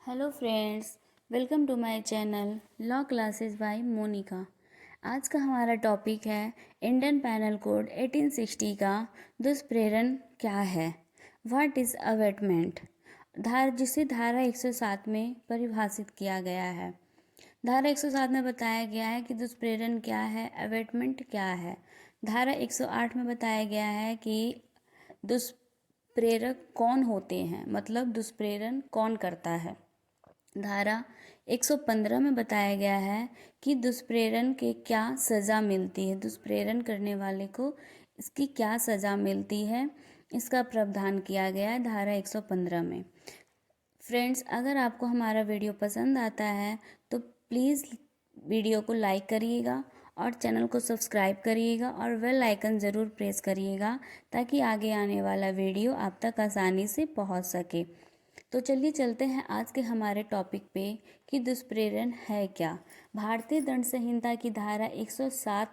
Hello friends, welcome to my channel law classes by Monica. आज का हमारा topic है इंडियन पैनल कोड 1860 का दुष्प्रेरण क्या है। व्हाट इज़ अवेटमेंट, जिसे धारा 107 में परिभाषित किया गया है। धारा 107 में बताया गया है कि दुष्प्रेरण क्या है, अवेटमेंट क्या है। धारा 108 में बताया गया है कि दुष्प्रेरक कौन होते हैं, मतलब दुष्प्रेरण कौन करता है। धारा 115 में बताया गया है कि दुष्प्रेरण के क्या सज़ा मिलती है, दुष्प्रेरण करने वाले को इसकी क्या सज़ा मिलती है, इसका प्रावधान किया गया है धारा 115 में। फ्रेंड्स, अगर आपको हमारा वीडियो पसंद आता है तो प्लीज़ वीडियो को लाइक करिएगा और चैनल को सब्सक्राइब करिएगा और बेल आइकन ज़रूर प्रेस करिएगा ताकि आगे आने वाला वीडियो आप तक आसानी से पहुंच सके। तो चलिए चलते हैं आज के हमारे टॉपिक पे कि दुष्प्रेरण है क्या। भारतीय दंड संहिता की धारा 107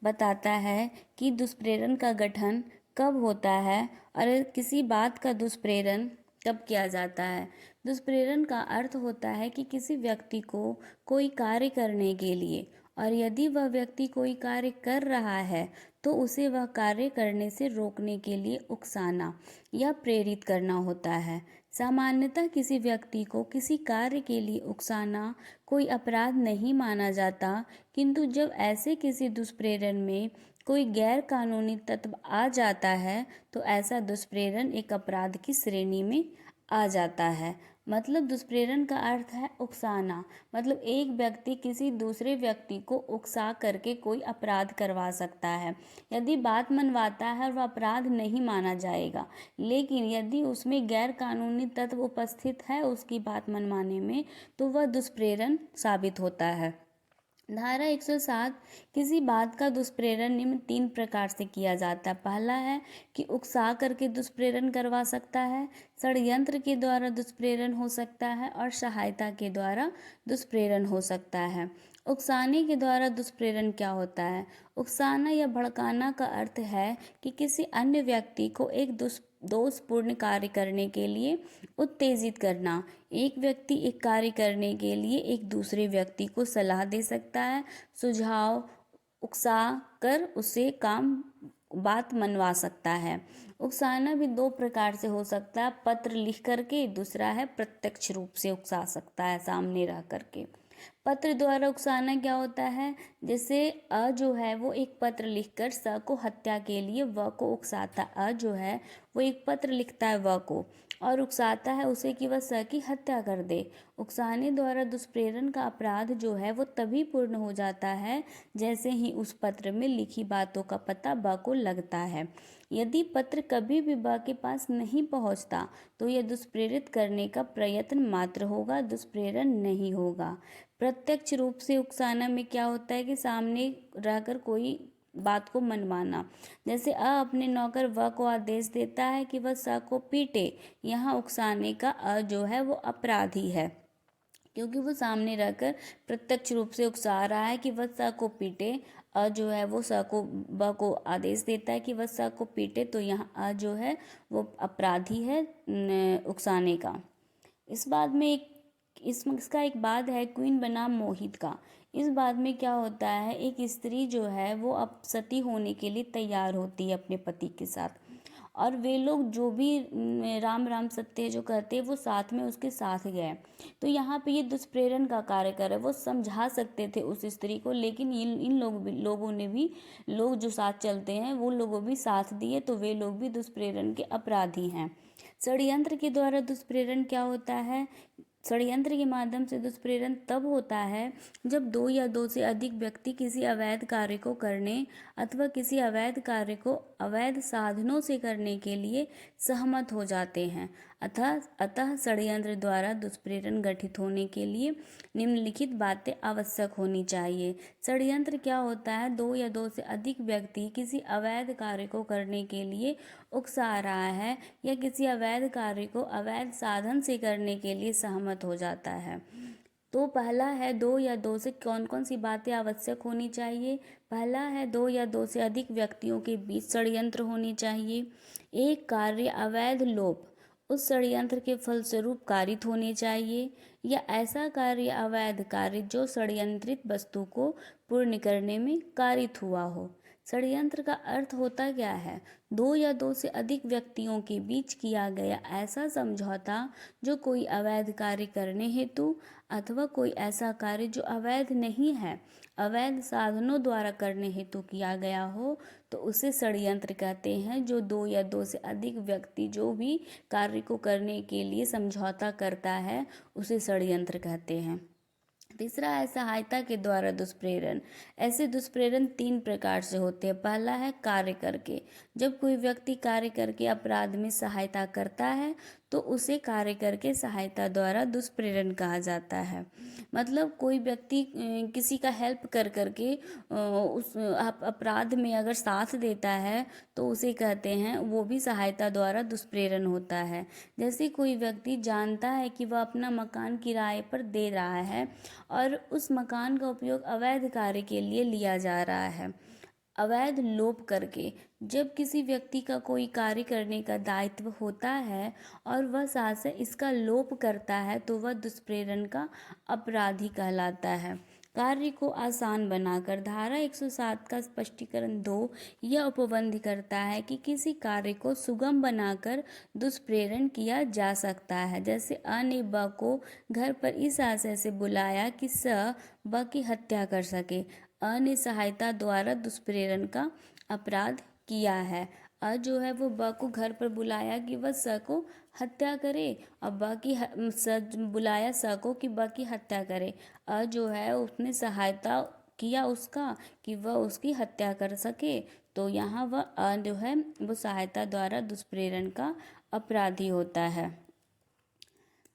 बताता है कि दुष्प्रेरण का गठन कब होता है और किसी बात का दुष्प्रेरण कब किया जाता है। दुष्प्रेरण का अर्थ होता है कि किसी व्यक्ति को कोई कार्य करने के लिए, और यदि वह व्यक्ति कोई कार्य कर रहा है तो उसे वह कार्य करने से रोकने के लिए उकसाना या प्रेरित करना होता है। सामान्यतः किसी व्यक्ति को किसी कार्य के लिए उकसाना कोई अपराध नहीं माना जाता, किंतु जब ऐसे किसी दुष्प्रेरण में कोई गैर कानूनी तत्व आ जाता है तो ऐसा दुष्प्रेरण एक अपराध की श्रेणी में आ जाता है। मतलब दुष्प्रेरण का अर्थ है उकसाना, मतलब एक व्यक्ति किसी दूसरे व्यक्ति को उकसा करके कोई अपराध करवा सकता है। यदि बात मनवाता है वह अपराध नहीं माना जाएगा, लेकिन यदि उसमें गैर कानूनी तत्व उपस्थित है उसकी बात मनवाने में तो वह दुष्प्रेरण साबित होता है। धारा 107 किसी बात का दुष्प्रेरण निम्न 3 प्रकार से किया जाता है। पहला है कि उकसा करके दुष्प्रेरण करवा सकता है, षड्यंत्र के द्वारा दुष्प्रेरण हो सकता है और सहायता के द्वारा दुष्प्रेरण हो सकता है। उकसाने के द्वारा दुष्प्रेरण क्या होता है? उकसाना या भड़काना का अर्थ है कि किसी अन्य व्यक्ति को एक दोषपूर्ण कार्य करने के लिए उत्तेजित करना। एक व्यक्ति एक कार्य करने के लिए एक दूसरे व्यक्ति को सलाह दे सकता है, सुझाव उकसा कर उसे बात मनवा सकता है। उकसाना भी 2 प्रकार से हो सकता है, पत्र लिख करके, दूसरा है प्रत्यक्ष रूप से उकसा सकता है सामने रह करके। पत्र द्वारा उकसाना क्या होता है? जैसे अ जो है वो एक पत्र लिखकर स को हत्या के लिए व को उकसाता। अ जो है वो एक पत्र लिखता है व को और उकसाता है उसे कि वह स की हत्या कर दे। उकसाने द्वारा दुष्प्रेरण का अपराध जो है वो तभी पूर्ण हो जाता है जैसे ही उस पत्र में लिखी बातों का पता ब को लगता है। यदि पत्र कभी भी ब के पास नहीं पहुंचता तो यह दुष्प्रेरित करने का प्रयत्न मात्र होगा, दुष्प्रेरण नहीं होगा। प्रत्यक्ष रूप से उकसाना में क्या होता है कि सामने रहकर कोई बात को मनवाना। जैसे अ अपने नौकर व को आदेश देता है कि वह स को पीटे। यहाँ उकसाने का अ जो है वो अपराधी है, क्योंकि वो सामने रहकर प्रत्यक्ष रूप से उकसा रहा है कि वह स को पीटे। अ जो है वो स को ब को आदेश देता है कि वह स को पीटे, तो यहाँ अ जो है वो अपराधी है उकसाने का। इस बाद में इसका एक बाद है क्वीन बनाम मोहित का। इस बाद में क्या होता है, एक स्त्री जो है वो अब सती होने के लिए तैयार होती है अपने पति के साथ, और वे लोग जो भी राम राम सत्य जो कहते हैं वो साथ में उसके साथ गए। तो यहाँ पे ये दुष्प्रेरण का कार्य करे। वो समझा सकते थे उस स्त्री को, लेकिन लोगों ने भी, लोग जो साथ चलते हैं वो लोगों भी साथ दिए, तो वे लोग भी दुष्प्रेरण के अपराधी हैं। षड्यंत्र के द्वारा दुष्प्रेरण क्या होता है? षड्यंत्र के माध्यम से दुष्प्रेरण तब होता है जब 2 या 2 से अधिक व्यक्ति किसी अवैध कार्य को करने अथवा किसी अवैध कार्य को अवैध साधनों से करने के लिए सहमत हो जाते हैं। अतः षड्यंत्र द्वारा दुष्प्रेरण गठित होने के लिए निम्नलिखित बातें आवश्यक होनी चाहिए। षड्यंत्र क्या होता है? 2 या 2 से अधिक व्यक्ति किसी अवैध कार्य को करने के लिए उकसा रहा है या किसी अवैध कार्य को अवैध साधन से करने के लिए सहमत हो जाता है। तो पहला है 2 या 2 से कौन कौन सी बातें आवश्यक होनी चाहिए। पहला है 2 या 2 से अधिक व्यक्तियों के बीच षड्यंत्र होनी चाहिए। एक कार्य अवैध लोभ उस षड्यंत्र के फलस्वरूप कारित होने चाहिए, या ऐसा कार्य अवैध कार्य जो षड्यंत्रित वस्तु को पूर्ण करने में कारित हुआ हो। षड्यंत्र का अर्थ होता क्या है? दो या दो से अधिक व्यक्तियों के बीच किया गया ऐसा समझौता जो कोई अवैध कार्य करने हेतु अथवा कोई ऐसा कार्य जो अवैध नहीं है, अवैध साधनों द्वारा करने हेतु किया गया हो, तो उसे षड्यंत्र कहते हैं। जो दो या दो से अधिक व्यक्ति जो भी कार्य को करने के लिए समझौता करता है, उसे षड्यंत्र कहते हैं। तीसरा है सहायता के द्वारा दुष्प्रेरण। ऐसे दुष्प्रेरण 3 प्रकार से होते हैं। पहला है कार्य करके। जब कोई व्यक्ति कार्य करके अपराध में सहायता करता है तो उसे कार्य करके सहायता द्वारा दुष्प्रेरण कहा जाता है। मतलब कोई व्यक्ति किसी का हेल्प कर करके उस अपराध में अगर साथ देता है तो उसे कहते हैं, वो भी सहायता द्वारा दुष्प्रेरण होता है। जैसे कोई व्यक्ति जानता है कि वह अपना मकान किराए पर दे रहा है और उस मकान का उपयोग अवैध कार्य के लिए लिया जा रहा है, अवैध लोप करके। जब किसी व्यक्ति का कोई कार्य करने का दायित्व होता है और वह साथ से इसका लोप करता है तो वह दुष्प्रेरण का अपराधी कहलाता है। कार्य को आसान बनाकर धारा 107 का स्पष्टीकरण 2 यह उपबंध करता है कि किसी कार्य को सुगम बनाकर दुष्प्रेरण किया जा सकता है। जैसे अ ने ब को घर पर इस आशय से बुलाया कि स ब की हत्या कर सके। अ ने सहायता द्वारा दुष्प्रेरण का अपराध किया है। अ जो है वो ब को घर पर बुलाया कि वह स को हत्या करे, और बुलाया स को कि ब की हत्या करे। अ जो है उसने सहायता किया उसका कि वह उसकी हत्या कर सके, तो यहाँ वह अ जो है वो सहायता द्वारा दुष्प्रेरण का अपराधी होता है।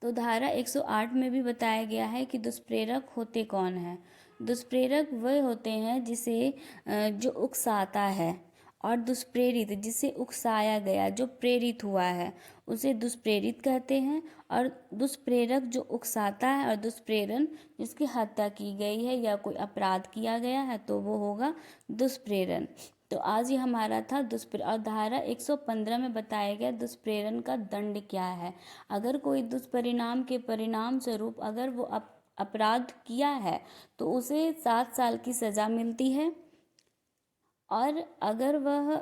तो धारा 108 में भी बताया गया है कि दुष्प्रेरक होते कौन है। दुष्प्रेरक वह होते हैं जिसे जो उकसाता है, और दुष्प्रेरित जिसे उकसाया गया, जो प्रेरित हुआ है, उसे दुष्प्रेरित कहते हैं। और दुष्प्रेरक जो उकसाता है, और दुष्प्रेरण जिसकी हत्या की गई है या कोई अपराध किया गया है, तो वो होगा दुष्प्रेरण। तो आज ये हमारा था और धारा 115 में बताया गया दुष्प्रेरण का दंड क्या है। अगर कोई दुष्परिणाम के परिणाम स्वरूप अगर वो अपराध किया है तो उसे 7 साल की सज़ा मिलती है, और अगर वह